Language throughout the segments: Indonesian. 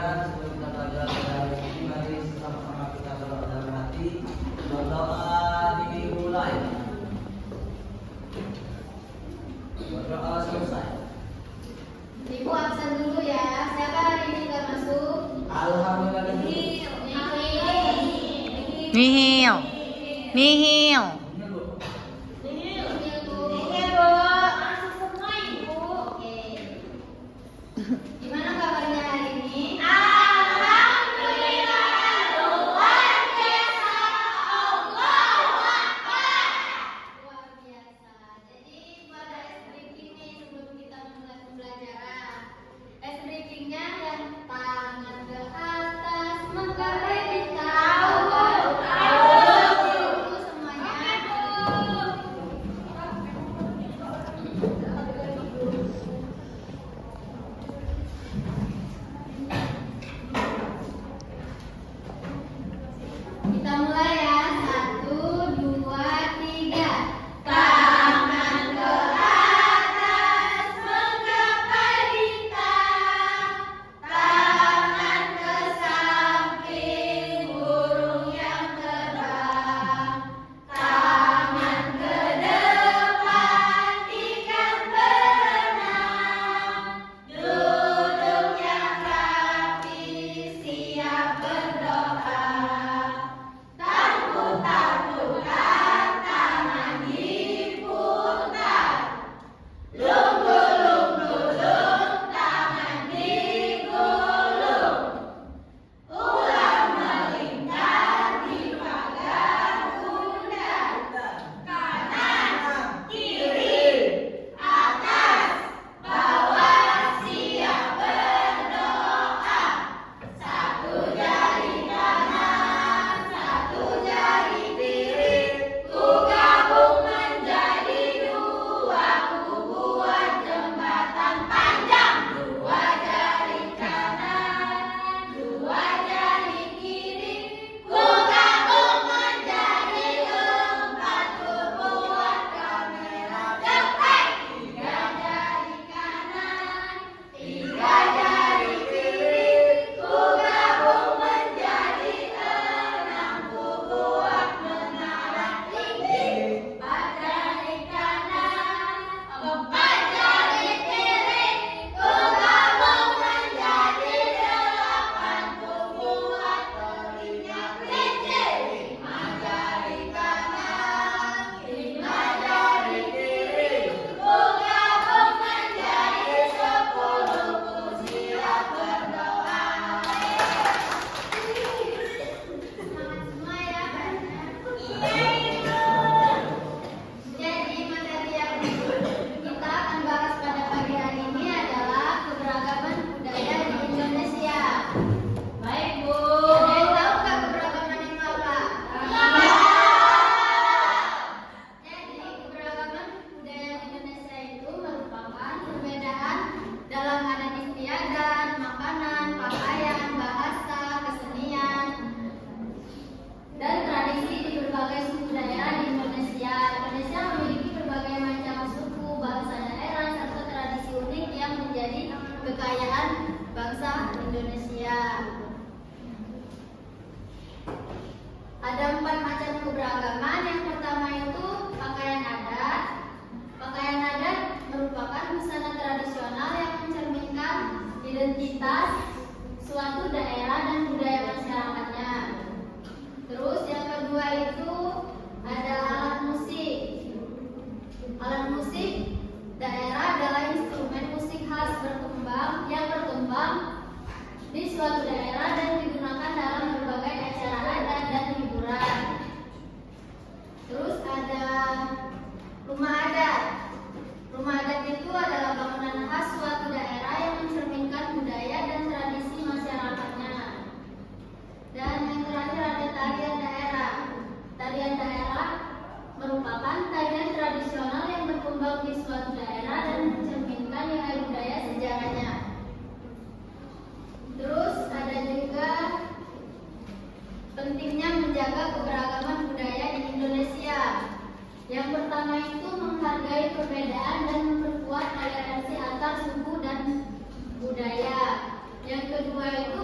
sekalian, sebelum kita belajar pada hari ini, mari sama-sama kita berdoa dalam hati. Berdoa dimulai. Berdoa selesai. Ibu absen dulu ya. Siapa hari ini nggak masuk? Alhamdulillah. Nihil. Nihil. Gimana kabarnya hari ini? Luar biasa. Jadi pada ice breaking nih sebelum kita memulai pembelajaran. Ice breakingnya yang tangan ke atas menggapai bintang. Dulu semuanya. Kita mulai ya. 1, 2, 3. Tangan ke atas menggapai bintang. Tangan ke samping burung yang terbang. Tangan ke depan ikan berenang. Duduk yang rapi siap berdoa. Putar-putar tangan diputar. Lunggu-lunggu-lung tangan digulung. Ulang melingkar di pagar bundar. Kanan, kiri, atas, bawah siap berdoa. Satu jari kanan, satu jari kiri, ku gabung menjadi dua, ku buat jembatan panjang. Dua jari kanan, dua jari kiri, ku gabung menjadi empat, ku buat kamera dekat. Tiga jari kanan, tiga jari kiri, ku gabung menjadi enam, ku buat menara tinggi. Empat jari kanan, empat jari kiri, ku gabung menjadi delapan, ku buat telinga kelinci. Lima jari kanan, lima jari kiri, ku gabung menjadi 10, ku siap berdoa. Semangat semua ya. Jadi materi yang kita akan bahas pada pagi hari ini adalah keberagaman budaya di Indonesia. Baik Bu. Ada yang tahu nggak keberagaman itu apa? Jadi keberagaman budaya di Indonesia itu merupakan perbedaan dalam adat istiadat, makanan, pakaian, bahasa, kesenian, dan tradisi di berbagai suku daerah di Indonesia. Indonesia memiliki berbagai macam suku, bangsa, daerah, serta tradisi unik yang menjadi kekayaan bangsa Indonesia. Ada 4 macam keberagaman. Yang pertama itu pakaian adat. Pakaian adat merupakan busana tradisional yang mencerminkan identitas suatu daerah dan budaya masyarakatnya. Terus yang kedua itu ada alat musik. Alat musik daerah adalah instrumen musik khas yang berkembang di suatu daerah dan digunakan dalam berbagai acara adat dan hiburan. Terus ada rumah adat. Rumah adat itu adalah bangunan khas suatu daerah yang mencerminkan budaya dan tradisi masyarakatnya. Dan yang terakhir ada tarian daerah. Tarian daerah merupakan tarian tradisional yang berkembang di suatu daerah dan mencerminkan nilai budaya sejarahnya. Terus ada juga pentingnya menjaga keberagaman budaya di Indonesia. Yang pertama itu menghargai perbedaan dan memperkuat toleransi antar suku dan budaya. Yang kedua itu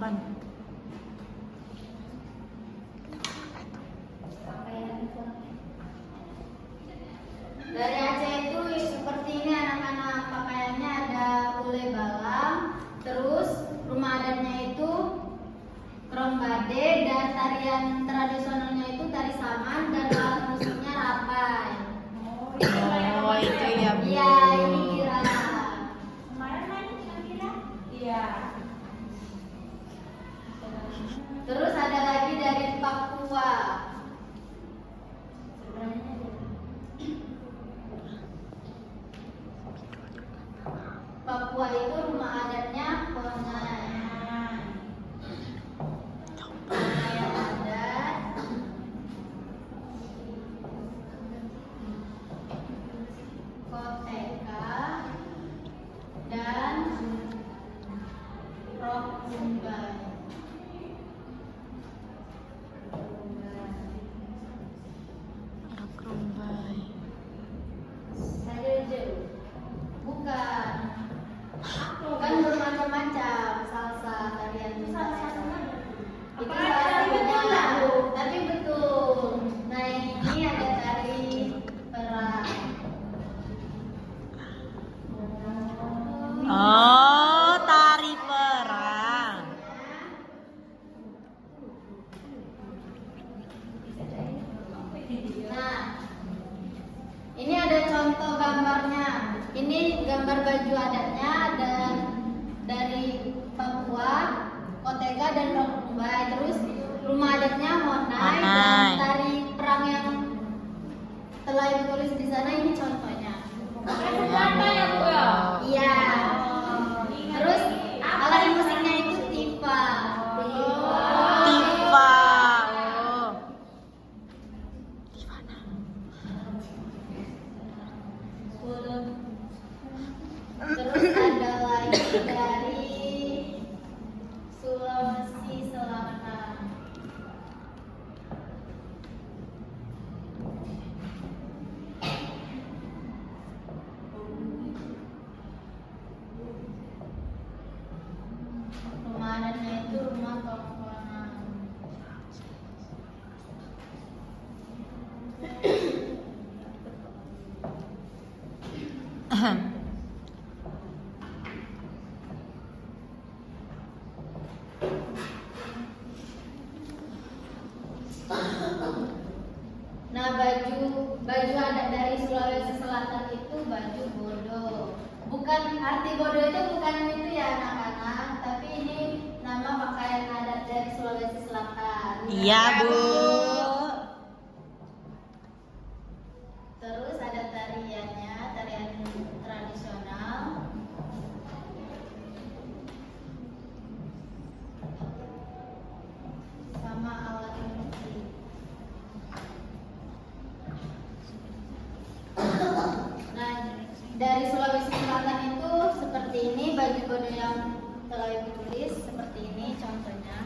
Apaan? Dari Aceh itu seperti ini anak-anak, pakaiannya ada ulai balang, terus rumah adatnya itu kerong bade, dan tarian tradisionalnya itu tari saman, dan alat musiknya rapai. Oh, itu ya, Bu. Iya, ini kira. Kemarin main Shakira? Iya. Terus ada lagi dari Papua. Papua itu rumah adatnya Ponai. Pakaian adat, koteka, dan rok kumbai. Rok rumbai. Saya jauh. Bukan. Kan bermacam-macam salsa, tarian itu salah satunya. Itu salah satunya. Tapi betul. Nah ini ada tari perang. Oh, tari perang. Nah, ini ada contoh gambarnya. Ini gambar baju adatnya ada dari Papua, kotega dan rok kumbai. Terus rumah adatnya Monai dan Monai. tari perang yang telah ditulis di sana ini contohnya. Apa ya, Bu ya? Iya. Terus alat musiknya itu tifa. Tifa. Oh. Terus ada lagi dari Sulawesi Selatan. Rumah adatnya itu rumah tongkonan. Nah, baju adat dari Sulawesi Selatan itu baju bodo. Bukan arti bodo itu bukan itu ya anak-anak, tapi ini nama pakaian adat dari Sulawesi Selatan. Iya, Bu. Terus ada tariannya, tarian tradisional. Sama alat musik. Nah, dari Sulawesi Selatan itu seperti ini baju bodo yang telah ditulis seperti ini contohnya.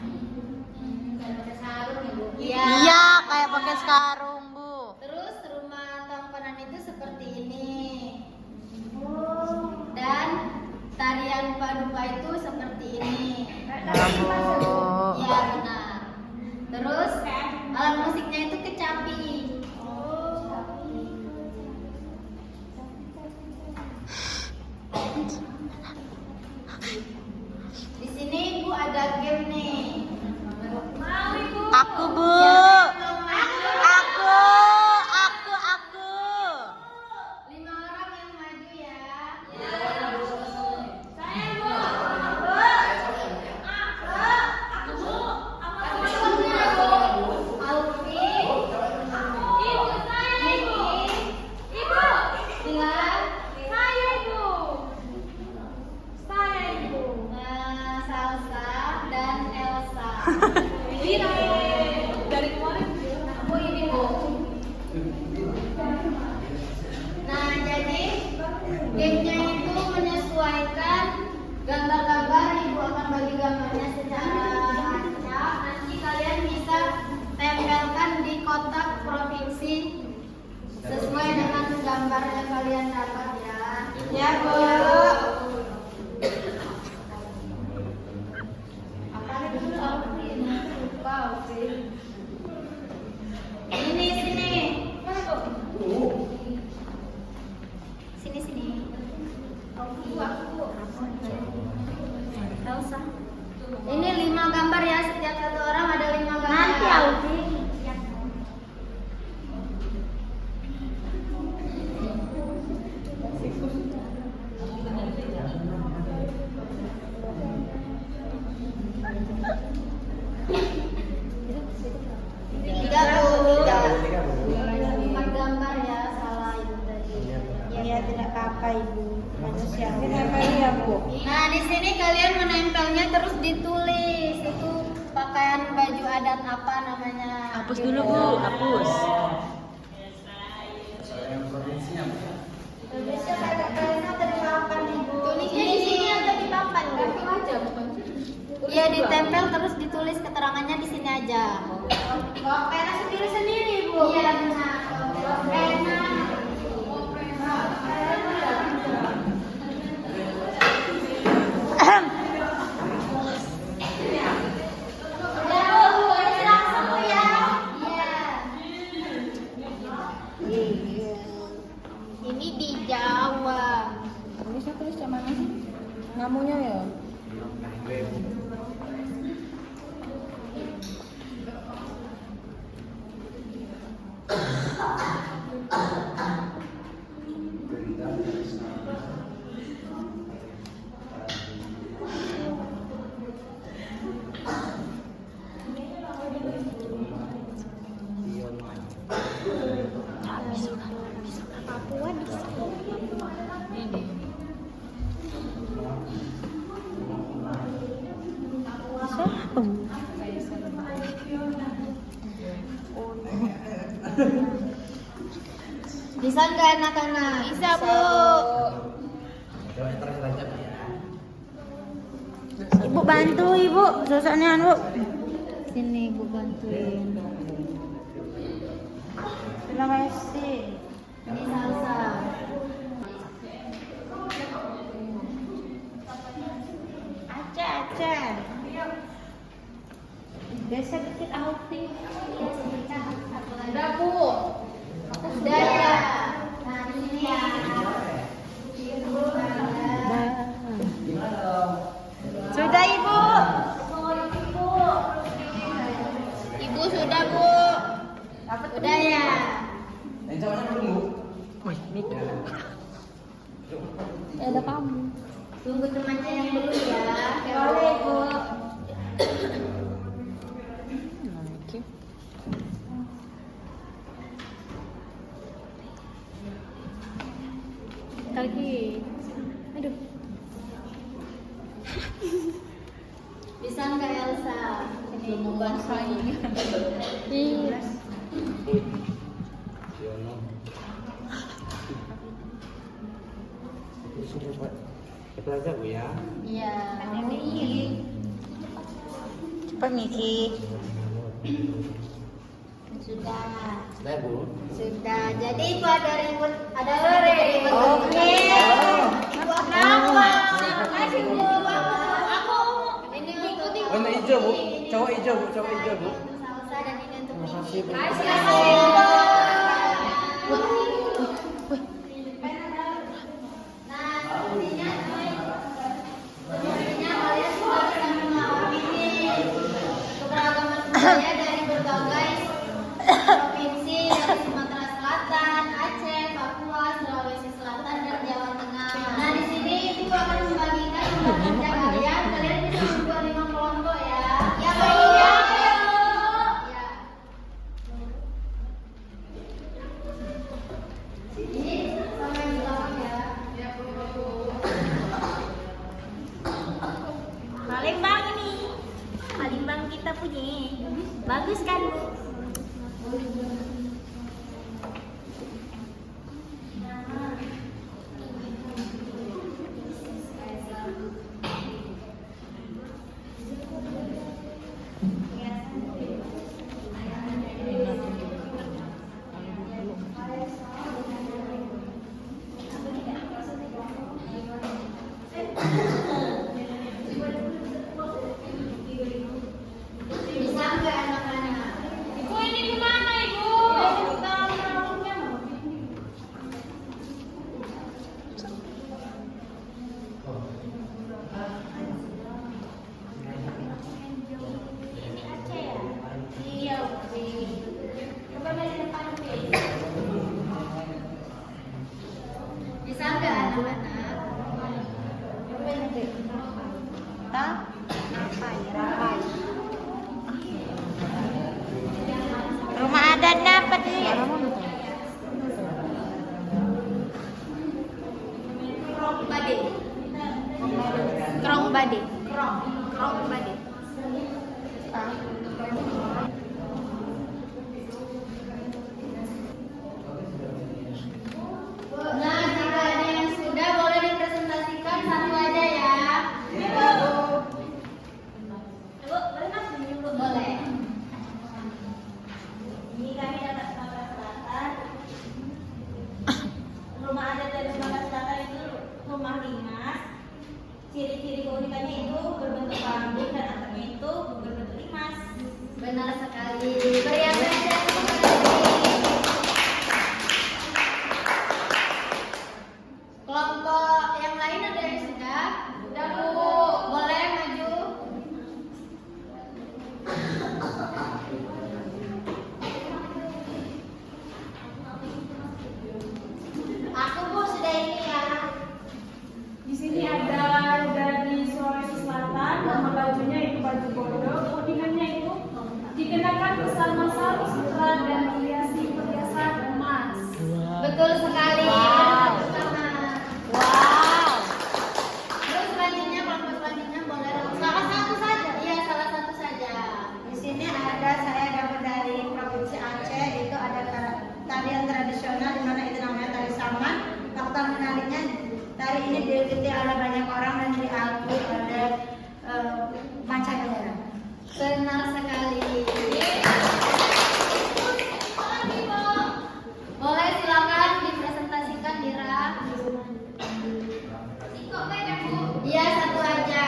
Kayak pakai sarung ya, Bu? Iya. Iya, kayak pakai sarung, Bu. Terus rumah tongkonan itu seperti ini. Dan tarian paduka itu seperti ini. Ya, Bu. Iya benar. Terus alat musiknya itu kecapi. Di sini Ibu ada game nih. Mau Ibu. Aku, Bu. Aku. 5 orang yang maju ya. Saya Bu. Alfi, Ibu saya Ibu. Ibu. Dilan, Saya Ibu. Saya Ibu. Salsa, dan Elsa. Ini dari kemarin. Bu ini Bu. Nah jadi gamenya itu menyesuaikan gambar-gambar. Ibu akan bagi gambarnya secara acak. Nanti kalian bisa tempelkan di kotak provinsi sesuai dengan gambar yang kalian dapat ya. Ya Bu. Apa nih Elsa. Ini 5 gambar ya, setiap satu orang ada 5 gambar. Nanti Audi. Tiga Bu. 5 gambar ya, salah itu tadi. Ya tidak apa-apa Ibu. Manusia. Ya Bu. Nah, di sini kalian menempelnya terus ditulis. Itu pakaian baju adat apa namanya? Hapus dulu Bu, hapus. Tulisnya kayaknya dari papan Ibu. Tulisnya di sini atau di papan? Tempel aja bukan? Iya, ditempel terus ditulis keterangannya di sini aja. Bawa pena sendiri-sendiri, Bu. Iya, benar. Bawa pena. Ini di Jawa. Bisa tulis sama mana sih? Ngamunya ya? Bisa nggak anak-anak? Bisa, Bu. Ibu bantu Ibu, susahnya Bu. Sini Ibu bantuin. Terima kasih. Ini salsa. Aca. Geser dikit Alfi. Udah, Bu. Udah ya. Nah, ini ya. Sudah Ibu. Ibu sudah, Bu. Udah ya. Yang cowoknya belum Bu? Wih, mikir. Ada kamu. Tunggu temannya yang dulu ya. Boleh, Bu. Lagi. Aduh. Bisa nggak Elsa? Belum mau bahasa ini. Iya. Itu aja Bu ya. Iya. Ini. Cepat Miki. Sudah. Sudah Bu. Sudah. Jadi itu ada ribut, ada ribut. Oke. Ibu kenapa? Terima kasih Bu. Aku ini ikuti. Warna hijau Bu. Cowok hijau Bu. Cowok hijau Bu. Salsa dan ini untuk Terima kasih Bu. Nah, sepertinya kalian sudah bisa memahami keberagaman budaya dari berbagai provinsi dari Sumatera Selatan, Aceh, Papua, Sulawesi Selatan, dan Jawa Tengah. Nah, di sini Ibu akan membagikan kelompok kerja kalian. Kalian bisa membuat 5 kelompok ya. Ya, baik ya. Ya. Sini sama yang belakang ya. Palembang ini. Palembang kita punya. Bagus kan? Bisa nggak anak-anak? Ibu ini gimana Ibu? kita rampai. Rumah adatnya apa nih? Krong Bade. Nah, jika ada yang sudah boleh dipresentasikan satu aja ya. Boleh. Ini kami dapat Sumatera Selatan. Rumah adat dari Sumatera Selatan itu rumah limas. Ciri-ciri keunikannya itu berbentuk bambu dan atapnya itu berbentuk limas. Benar sekali. Beri apresiasi kepada kelompok yang lain ada yang sudah? Sudah Bu, boleh maju. Aku Bu sudah ini ya. Di sini ada dari Sulawesi Selatan, nama bajunya itu baju bodoh, keunikannya itu dikenakan bersama sarung sutra dan menghiasi perhiasan emas. Betul sekali. Wow. Pertama. Wow. Terus selanjutnya kelompok selanjutnya boleh salah satu saja. Iya, salah satu saja. Di sini ada saya dapat dari Provinsi Aceh, itu ada tarian tradisional di mana itu namanya tari saman. Fakta menariknya tari ini diikuti oleh banyak orang dan diakui oleh mancanegara. Benar sekali. Boleh silakan dipresentasikan Dira. Iya, satu aja.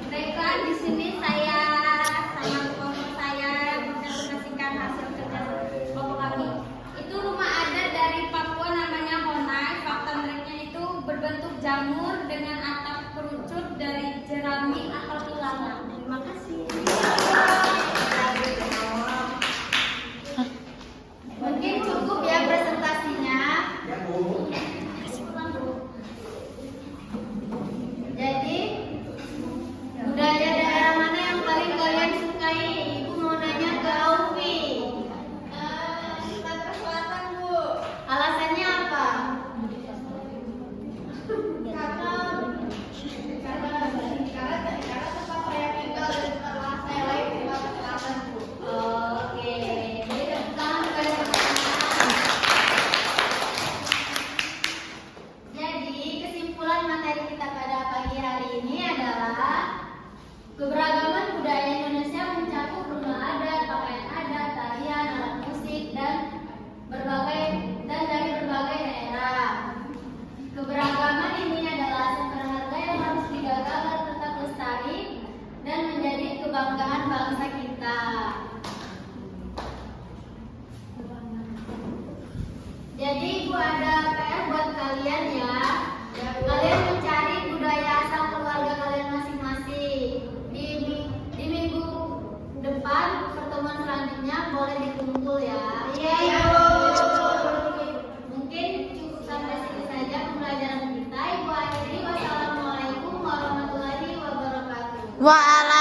Baiklah, di sini saya sama kelompok saya mempresentasikan hasil kerja kelompok kami. Itu rumah adat dari Papua namanya Honai. Fakta menariknya itu berbentuk jamur dengan atap kerucut dari jerami atau ilalang. Terima kasih. Mungkin cukup ya presentasinya. Jadi budaya daerah mana yang paling kalian sukai? Ibu mau nanya ke Aufi. Sumatera Selatan Bu. Alasannya apa? Karena tempat saya tinggal dan tempat saya lain di Sumatera Selatan Bu. Oke. Jadi tentang Jadi kesimpulan materi kita pada pagi hari ini adalah keberagaman budaya Indonesia mencakup rumah adat, pakaian adat, tarian, alat musik dan dari berbagai daerah. Keberagaman ini adalah aset berharga yang harus dijaga agar tetap lestari dan menjadi kebanggaan bangsa kita. Jadi Ibu ada PR buat kalian ya. Kalian mencari budaya asal keluarga kalian masing-masing. Di minggu depan pertemuan selanjutnya boleh dikumpul ya. Iya. Mungkin cukup sampai sini saja pembelajaran kita. Ibu akhiri wassalamualaikum warahmatullahi wabarakatuh. Waalaikumsalam.